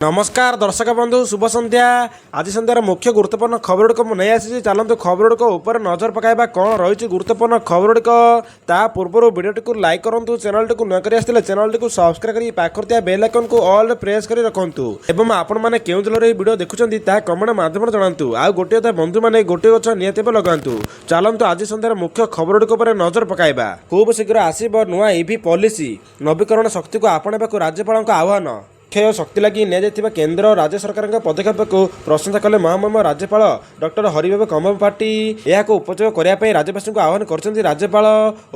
नमस्कार दर्शक बंधु शुभ संध्या। आज संध्यार मुख्य गुरुत्वपूर्ण खबर गुड़िक नहीं आसी चलते खबर गुड़िक उपर नजर पकाइबा कौन रही गुरुत्वपूर्ण खबर गुड़िक ता पूर्व वीडियो को लाइक करूँ चैनल टी नुआ कर चैनल टी सब्सक्राइब कर पाखर बेल आइकन को ऑल प्रेस कर रखुँ एवं आपण मैंने केउं जिले में वीडियो देखुं कमेंट माध्यम जनातु आ गोटे बंधु मैंने गोटे गछ निहत लगातु। चलतु आज संध्यार मुख्य खबर गुड़िक नजर पकाइबा। खूब शीघ्र आसब नुआ ईवी पॉलिसी नवीकरण शक्ति को आपणाइबाकु राज्यपाल आह्वान। अक्षय शक्ति लगी निया केन्द्र और राज्य सरकार पदक्षेप को प्रशंसा कले महामहिम राज्यपाल डॉक्टर हरिबाबू कम्बपाटी। यह उपयोग करने राज्यवासी को आह्वान कर राज्यपाल।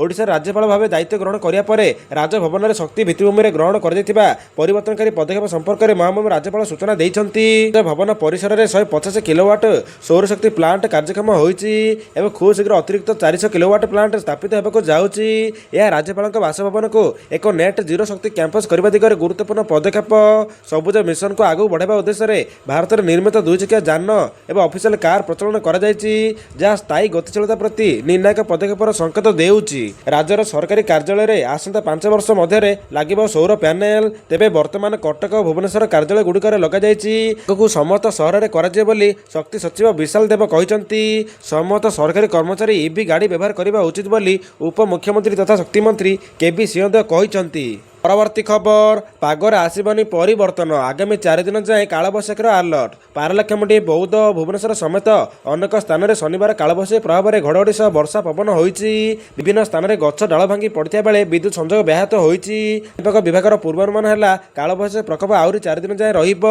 ओडिशा राज्यपाल भाव दायित्व ग्रहण कराया राजभवन में शक्ति भित्तिभूमि में ग्रहण करवर्तनकारी पदक्षेप संपर्क में महामहिम राज्यपाल सूचना देते। भवन परिसर में 150 किलोवाट सौरशक्ति प्लांट कार्यक्षम हो खूब शीघ्र अतिरिक्त 400 किलोवाट प्लांट स्थापित होगा जाऊँगी। यह राज्यपाल बासभवन को एक नेट जीरो शक्ति कैंपस करने दिगरे गुरुत्वपूर्ण पदक्षेप। सबुज मिशन को आगू बढ़ावा उद्देश्य रे भारत में निर्मित 2 चकिया जान एवं ऑफिशियल कार प्रचलन करा जहाँ स्थायी गतिशीलता प्रति निर्णायक पदक्षेप संकेत देउछि। राज्यर सरकारी कार्यालय रे आसंता 5 वर्ष मध्य लगे सौर पैनेल। तेबे वर्तमान कटक और भुवनेश्वर कार्यालय गुड़िक लग समस्त सहर में कर शक्ति सचिव विशाल देव कहते समस्त सरकारी कर्मचारी ईवी गाड़ी व्यवहार करने उचित बोली उपमुख्यमंत्री तथा शक्ति मंत्री केबी सिंहदेव कहते। परवर्ती खबर पागर आसबनी परिवर्तन आगामी 4 दिन जाए कालबैशाखीर आलर्ट। पारलाखेमुंडी बौद्ध और भुवनेश्वर समेत अनेक स्थान में शनिवार कालबैशाखी प्रभाव में घड़घड़ी सह वर्षा पवन होईछि। विभिन्न स्थान में गछ डाल भांगी पड़ता बेले विद्युत संजोग ब्याहत होईछि। पाणीपाग विभाग पूर्वानुमान है कालबैशाखी प्रकोप आहरी 4 दिन जाए रहिब।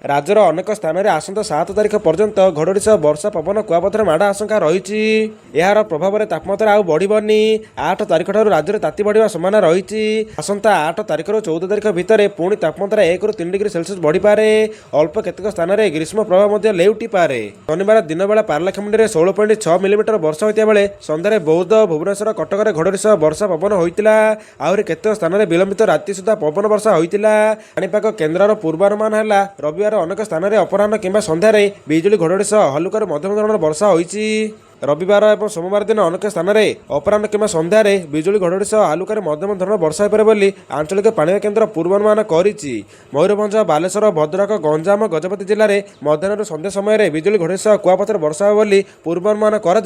राज्यर अनेक स्थान में आसंता 7 तारिख पर्यंत घड़घड़ी सह वर्षा पवन कुआपथर माड़ आशंका रही। यार प्रभाव में तापमात्रा आउ बढ़िबनी। 8 तारिख ठारू राज्य में ताती बढ़िबा संभावना रही। आसंता 8 तारिख ରୁ 14 तारिख भितर पुणी तापमात्रा 1 ରୁ 3 डिग्री सेल्सियस बढ़ी पारे। अल्प केतक स्थान में ग्रीष्म प्रभाव मध्य लेउटी पारे। शनिवार दिन बेला पारलाखेमुंडी 16.6 मिलीमीटर वर्षा होता बेले संध्यारे बौद्ध भुवनेश्वर कटक में घड़घड़ी सह वर्षा पवन होता। आहरी केतक स्थान में विलंबित राति सुधा पवन वर्षा होता। पाणीपाग केन्द्र पूर्वानुमान है रविवार अनेक स्थान में अपराह्न किंबा संध्यारे बिजुली घड़घड़ी सह हल्का मध्यम धरणर वर्षा होईछि। रविवार और सोमवार दिन अनेक स्थान में अपराह्न किंबा संध्यारे बिजुली घड़घड़ी सह हालुकार मध्यम धरण वर्षा होपारे बोली आंचलिक पाणीपाग केन्द्र पूर्वानुमान करिछि। मयूरभंज बालेश्वर भद्रक गंजाम गजपति जिले में मध्याह्न संध्या समय बिजुली घड़घड़ी सह कुआपथर वर्षा बोली पूर्वानुमान कर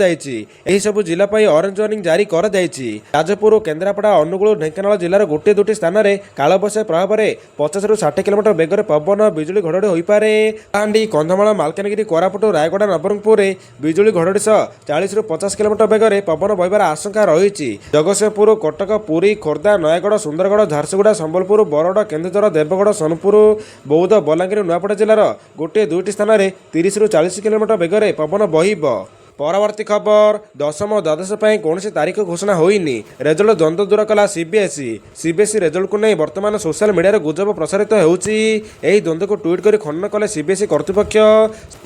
सबु जिला ऑरेंज वार्निंग जारी कर जाजपुर केन्द्रापड़ा अनुगुल ढेंकानाल जिलार गोटे 2टी स्थान में कालबैशाखी प्रभाव में 50 ରୁ 60 किलोमीटर बेगर पवन बिजुली घड़घड़ी होइपारे। कलाहांडी कंधमाल मालकानगिरी कोरापुट रायगड़ा नवरंगपुर बिजुली घड़घड़ी सह 40 ରୁ 50 किलोमीटर बेगर पवन बहबार आशंका रही। जगतसिंहपुर कटक पुरी खोर्धा नयागढ़ सुंदरगढ़ झारसुगुड़ा संबलपुर बरगढ़ केन्दुझर देवगढ़ सोनपुर बौद्ध बलांगीर नुआपड़ा जिलार गोटे 2टी स्थान में 30 ରୁ 40 किलोमीटर बेगर पवन बहिब। परवर्ती खबर 10ମ और द्वादश कौन तारीख घोषणा होइनी। रेजल्ट द्वंद्व दूर कला सीबीएसई रेजल्ट को नहीं वर्तमान सोशल मीडिया गुजब प्रसारित होउछि। एही द्वंद्व को ट्वीट कर खंडन कले सीबीएसई कर्तृपक्ष।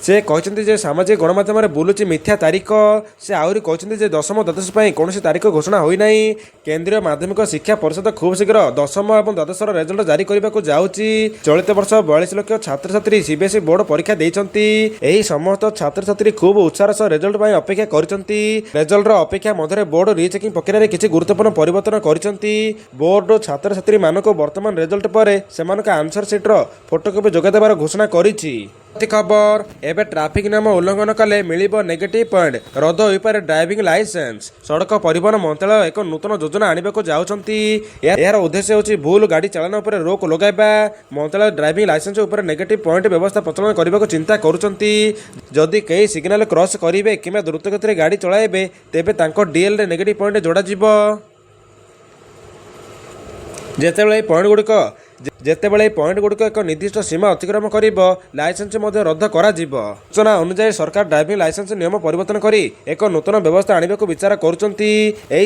से कहते जे सामाजिक गणमाध्यम में बुलुची मिथ्या तारीख। से आहरी कहते जे 10ମ द्वादश कौन तारीख घोषणा होइना। केंद्रीय माध्यमिक शिक्षा परिषद खूब शीघ्र 10ମ और द्वादशर रेजल्ट जारी करने को जाउछि। चलित वर्ष 42 लाख छात्र छात्री सीबीएसई बोर्ड परीक्षा देइछंती। एही समस्त छात्र छात्री खूब उत्साह सह रेजल्ट अपेक्षा करछंती। रेजल्ट अपेक्षा मध्य बोर्ड रिचेकिंग प्रक्रिया रे किछि गुरुत्वपूर्ण परिवर्तन करछंती। बोर्ड छात्र छात्री मानको वर्तमान रेजल्ट पर सेमानक आंसर सीट रो फोटोकॉपी जोगा देबार घोषणा करिछि। खबर एबे ट्राफिक नियम उल्लंघन कले मिलिबो नेगेटिव पॉइंट रद्द होइपारे ड्राइविंग लाइसेंस। सड़क परिवहन मंत्रालय एक नूतन योजना आनिबाको जाउछंती। यार उद्देश्य होछि भूल गाड़ी चालन उपर रोक लगाइबा। मंत्रालय ड्राइविंग लाइसेंस उपर नेगेटिव पॉइंट व्यवस्था प्रचलन करबाको चिंता करूछंती। जदि कई सिग्नल क्रॉस करिवे किंबा द्रुत गति रे गाड़ी चलाइबे तेबे तांको डीएल रे नेगेटिव पॉइंट जोड़ा जिवो। जेतेबेले पॉइंट गुड़िक एक निर्दिष्ट सीमा अतिक्रम कर लाइसेंस रद्द कर सूचना अनुसार सरकार ड्राइविंग लाइसेंस नियम परिवर्तन कर एक नूतन व्यवस्था आने को विचार करुँच।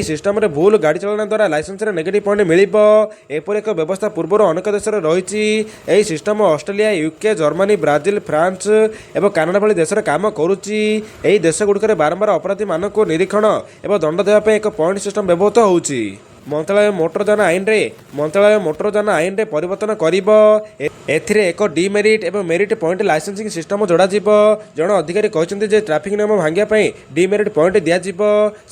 सिस्टम में भूल गाड़ी चलन द्वारा लाइसेंस नेगेटिव पॉइंट मिल एपरी एक व्यवस्था पूर्व अनेक देश में रही। System Australia UK Germany Brazil France और कानाडा भली देश में काम करुच्ची। देश गुड़िक बारंबार अपराधी मानक निरीक्षण और दंड देवाई एक पॉइंट सिस्टम व्यवहृत होउछि। ମନ୍ତ୍ରାଳୟ ମୋଟର ଯାନ ଆଇନରେ ପରିବର୍ତ୍ତନ କରିବ। ଏଥିରେ ଏକ ଡିମେରିଟ୍ ଏବଂ ମେରିଟ୍ ପଏଣ୍ଟ ଲାଇସେନ୍ସିଂ ସିଷ୍ଟମ ଯୋଡ଼ାଯିବ। ଜଣେ ଅଧିକାରୀ କହିଛନ୍ତି ଯେ ଟ୍ରାଫିକ୍ ନିୟମ ଭାଙ୍ଗିବା ପାଇଁ ଡିମେରିଟ୍ ପଏଣ୍ଟ ଦିଆଯିବ।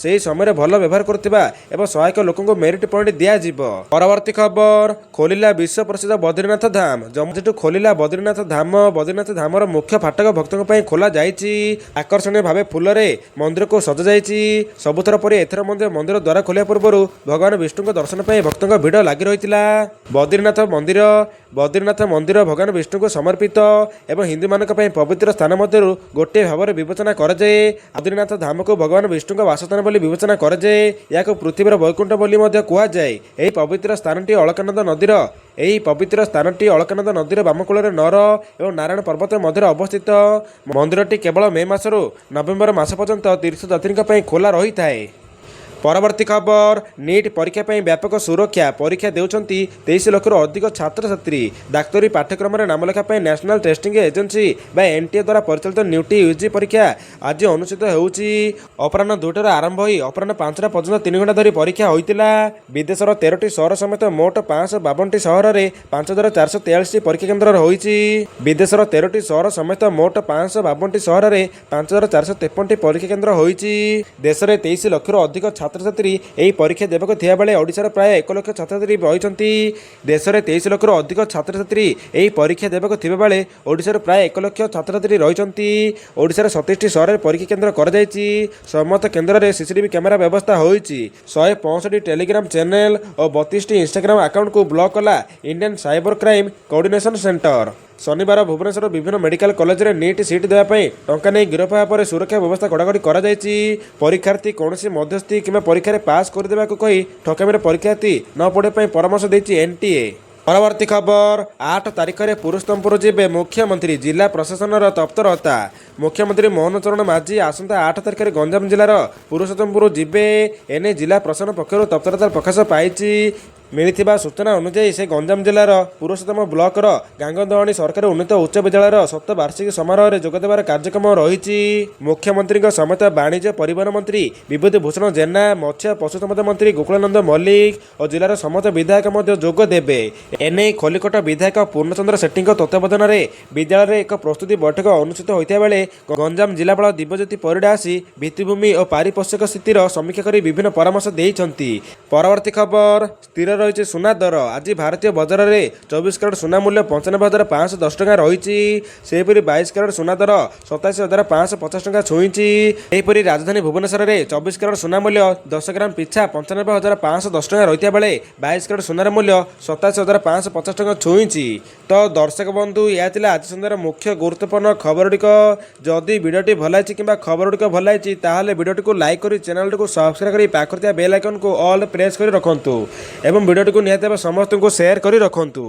ସେହି ସମୟରେ ଭଲ ବ୍ୟବହାର କରୁଥିବା ଏବଂ ସହାୟକ ଲୋକଙ୍କୁ ମେରିଟ୍ ପଏଣ୍ଟ ଦିଆଯିବ। ପରବର୍ତ୍ତୀ ଖବର, ଖୋଲିଲା ବିଶ୍ୱ ପ୍ରସିଦ୍ଧ ବଦ୍ରିନାଥ ଧାମ। ଜମ୍ମୁଠୁ ଖୋଲିଲା ବଦ୍ରିନାଥ ଧାମ। ବଦ୍ରିନାଥ ଧାମର ମୁଖ୍ୟ ଫାଟକ ଭକ୍ତଙ୍କ ପାଇଁ ଖୋଲା ଯାଇଛି। ଆକର୍ଷଣୀୟ ଭାବେ ଫୁଲରେ ମନ୍ଦିରକୁ ସଜାଯାଇଛି। ସବୁଥର ପରି ଏଥର ମଧ୍ୟ ମନ୍ଦିର ଦ୍ୱାର ଖୋଲିବା ପୂର୍ବରୁ ଭଗବାନ ବିଷ୍ଣୁଙ୍କ ଦର୍ଶନ ପାଇଁ ଭକ୍ତଙ୍କ ଭିଡ଼ ଲାଗି ରହିଥିଲା। ବଦ୍ରିନାଥ ମନ୍ଦିର ଭଗବାନ ବିଷ୍ଣୁଙ୍କୁ ସମର୍ପିତ ଏବଂ ହିନ୍ଦୁମାନଙ୍କ ପାଇଁ ପବିତ୍ର ସ୍ଥାନ ମଧ୍ୟରୁ ଗୋଟିଏ ଭାବରେ ବିବେଚନା କରାଯାଏ। ବଦ୍ରିନାଥ ଧାମକୁ ଭଗବାନ ବିଷ୍ଣୁଙ୍କ ବାସସ୍ଥାନ ବୋଲି ବିବେଚନା କରାଯାଏ। ଏହାକୁ ପୃଥିବୀର ବୈକୁଣ୍ଠ ବୋଲି ମଧ୍ୟ କୁହାଯାଏ। ଏହି ପବିତ୍ର ସ୍ଥାନଟି ଅଳକାନନ୍ଦ ନଦୀର ବାମକୂଳରେ ନର ଏବଂ ନାରାୟଣ ପର୍ବତ ମଧ୍ୟରେ ଅବସ୍ଥିତ। ମନ୍ଦିରଟି କେବଳ ମେ ମାସରୁ ନଭେମ୍ବର ମାସ ପର୍ଯ୍ୟନ୍ତ ତୀର୍ଥଯାତ୍ରୀଙ୍କ ପାଇଁ ଖୋଲା ରହିଥାଏ। ପରବର୍ତ୍ତୀ ଖବର, ନିଟ୍ ପରୀକ୍ଷା ପାଇଁ ବ୍ୟାପକ ସୁରକ୍ଷା। ପରୀକ୍ଷା ଦେଉଛନ୍ତି 23 ଲକ୍ଷରୁ ଅଧିକ ଛାତ୍ରଛାତ୍ରୀ। ଡାକ୍ତରୀ ପାଠ୍ୟକ୍ରମରେ ନାମଲେଖା ପାଇଁ ନ୍ୟାସନାଲ ଟେଷ୍ଟିଂ ଏଜେନ୍ସି ବା ଏନ୍ଟିଏ ଦ୍ୱାରା ପରିଚାଳିତ ନ୍ୟୁଟି ୟୁଜି ପରୀକ୍ଷା ଆଜି ଅନୁଷ୍ଠିତ ହେଉଛି। ଅପରାହ୍ନ 2ଟାରୁ ଆରମ୍ଭ ହୋଇ ଅପରାହ୍ନ 5ଟା ପର୍ଯ୍ୟନ୍ତ 3 ଘଣ୍ଟା ଧରି ପରୀକ୍ଷା ହୋଇଥିଲା। ବିଦେଶର 13ଟି ସହର ସମେତ ମୋଟ 552ଟି ସହରରେ 5443 ପରୀକ୍ଷା କେନ୍ଦ୍ର ହୋଇଛି। ବିଦେଶର 13ଟି ସହର ସମେତ ମୋଟ 552ଟି ସହରରେ 5453ଟି ପରୀକ୍ଷା କେନ୍ଦ୍ର ହୋଇଛି। ଦେଶରେ 23 ଲକ୍ଷରୁ ଅଧିକ ଛାତ୍ରଛାତ୍ରୀ ଏହି ପରୀକ୍ଷା ଦେବାକୁ ଥିବାବେଳେ ଓଡ଼ିଶାର ପ୍ରାୟ 1 ଲକ୍ଷ ଛାତ୍ରଛାତ୍ରୀ ରହିଛନ୍ତି। ଦେଶରେ 23 ଲକ୍ଷରୁ ଅଧିକ ଛାତ୍ରଛାତ୍ରୀ ଏହି ପରୀକ୍ଷା ଦେବାକୁ ଥିବାବେଳେ ଓଡ଼ିଶାର ପ୍ରାୟ 1 ଲକ୍ଷ ଛାତ୍ରଛାତ୍ରୀ ରହିଛନ୍ତି। ଓଡ଼ିଶାର 27ଟି ସହରରେ ପରୀକ୍ଷା କେନ୍ଦ୍ର କରାଯାଇଛି। ସମସ୍ତ କେନ୍ଦ୍ରରେ ସିସିଟିଭି କ୍ୟାମେରା ବ୍ୟବସ୍ଥା ହୋଇଛି। 165ଟି ଟେଲିଗ୍ରାମ ଚ୍ୟାନେଲ ଓ 32ଟି ଇନଷ୍ଟାଗ୍ରାମ ଆକାଉଣ୍ଟକୁ ବ୍ଲକ୍ କଲା Indian cyber crime coordination centre. ଶନିବାର ଭୁବନେଶ୍ୱର ବିଭିନ୍ନ ମେଡିକାଲ କଲେଜରେ ନିଟ୍ ସିଟ୍ ଦେବା ପାଇଁ ଟଙ୍କା ନେଇ ଗିରଫ ହେବା ପରେ ସୁରକ୍ଷା ବ୍ୟବସ୍ଥା କଡ଼ାକଡ଼ି କରାଯାଇଛି। ପରୀକ୍ଷାର୍ଥୀ କୌଣସି ମଧ୍ୟସ୍ଥି କିମ୍ବା ପରୀକ୍ଷାରେ ପାସ୍ କରିଦେବାକୁ କହି ଠକାମିରେ ପରୀକ୍ଷାର୍ଥୀ ନ ପଢ଼ିବା ପାଇଁ ପରାମର୍ଶ ଦେଇଛି ଏନ୍ଟିଏ। ପରବର୍ତ୍ତୀ ଖବର, 8 ତାରିଖରେ ପୁରୁଷୋତ୍ତମପୁର ଯିବେ ମୁଖ୍ୟମନ୍ତ୍ରୀ। ଜିଲ୍ଲା ପ୍ରଶାସନର ତତ୍ପରତା। ମୁଖ୍ୟମନ୍ତ୍ରୀ ମୋହନ ଚରଣ ମାଝୀ ଆସନ୍ତା 8 ତାରିଖରେ ଗଞ୍ଜାମ ଜିଲ୍ଲାର ପୁରୁଷୋତ୍ତମପୁର ଯିବେ। ଏନେଇ ଜିଲ୍ଲା ପ୍ରଶାସନ ପକ୍ଷରୁ ତତ୍ପରତା ପ୍ରକାଶ ପାଇଛି। ମିଳିଥିବା ସୂଚନା ଅନୁଯାୟୀ ସେ ଗଞ୍ଜାମ ଜିଲ୍ଲାର ପୁରୁଷୋତ୍ତମ ବ୍ଲକର ଗାଙ୍ଗଦହଣି ସରକାରୀ ଉନ୍ନତ ଉଚ୍ଚ ବିଦ୍ୟାଳୟର ଶତବାର୍ଷିକୀ ସମାରୋହରେ ଯୋଗଦେବାର କାର୍ଯ୍ୟକ୍ରମ ରହିଛି। ମୁଖ୍ୟମନ୍ତ୍ରୀଙ୍କ ସମେତ ବାଣିଜ୍ୟ ପରିବହନ ମନ୍ତ୍ରୀ ବିଭୂତି ଭୂଷଣ ଜେନା, ମତ୍ସ୍ୟ ପଶୁସମ୍ପଦ ମନ୍ତ୍ରୀ ଗୋକୁଳାନନ୍ଦ ମଲ୍ଲିକ ଓ ଜିଲ୍ଲାର ସମସ୍ତ ବିଧାୟକ ମଧ୍ୟ ଯୋଗ ଦେବେ। ଏନେଇ ଖୋଲିକୋଟ ବିଧାୟକ ପୂର୍ଣ୍ଣଚନ୍ଦ୍ର ସେଠୀଙ୍କ ତତ୍ତ୍ୱାବଧାନରେ ବିଦ୍ୟାଳୟରେ ଏକ ପ୍ରସ୍ତୁତି ବୈଠକ ଅନୁଷ୍ଠିତ ହୋଇଥିବା ବେଳେ ଗଞ୍ଜାମ ଜିଲ୍ଲାପାଳ ଦିବ୍ୟଜ୍ୟୋତି ପରିଡ଼ା ଆସି ଭିତ୍ତିଭୂମି ଓ ପାରିପାର୍ଶ୍ୱିକ ସ୍ଥିତିର ସମୀକ୍ଷା କରି ବିଭିନ୍ନ ପରାମର୍ଶ ଦେଇଛନ୍ତି। ପରବର୍ତ୍ତୀ ଖବର, ସ୍ଥିର ରହିଛି ସୁନା ଦର। ଆଜି ଭାରତୀୟ ବଜାରରେ 24 କ୍ୟାରେଟ୍ ସୁନା ମୂଲ୍ୟ 95,510 ଟଙ୍କା ରହିଛି। ସେହିପରି 22 କ୍ୟାରେଟ୍ ସୁନା ଦର 87,550 ଟଙ୍କା ଛୁଇଁଛି। ସେହିପରି ରାଜଧାନୀ ଭୁବନେଶ୍ୱରରେ 24 କ୍ୟାରେଟ୍ ସୁନା ମୂଲ୍ୟ 10 ଗ୍ରାମ ପିଛା 95,510 ଟଙ୍କା ରହିଥିବା ବେଳେ 22 କ୍ୟାରେଟ୍ ସୁନାର ମୂଲ୍ୟ 87,550 ଟଙ୍କା ଛୁଇଁଛି। ତ ଦର୍ଶକ ବନ୍ଧୁ, ଏହା ଥିଲା ଆଜି ସନ୍ଧ୍ୟାର ମୁଖ୍ୟ ଗୁରୁତ୍ୱପୂର୍ଣ୍ଣ ଖବରଗୁଡ଼ିକ। ଯଦି ଭିଡ଼ିଓଟି ଭଲ ହେଇଛି କିମ୍ବା ଖବରଗୁଡ଼ିକ ଭଲ ହେଇଛି ତାହେଲେ ଭିଡ଼ିଓଟିକୁ ଲାଇକ୍ କରି ଚ୍ୟାନେଲଟିକୁ ସବସ୍କ୍ରାଇବ୍ କରି ପାଖରେ ଥିବା ବେଲ୍ ଆଇକନ୍କୁ ଅଲ୍ ପ୍ରେସ୍ କରି ରଖନ୍ତୁ ଏବଂ ଭିଡ଼ିଓଟିକୁ ନିହାତି ଭାବେ ସମସ୍ତଙ୍କୁ ସେୟାର କରି ରଖନ୍ତୁ।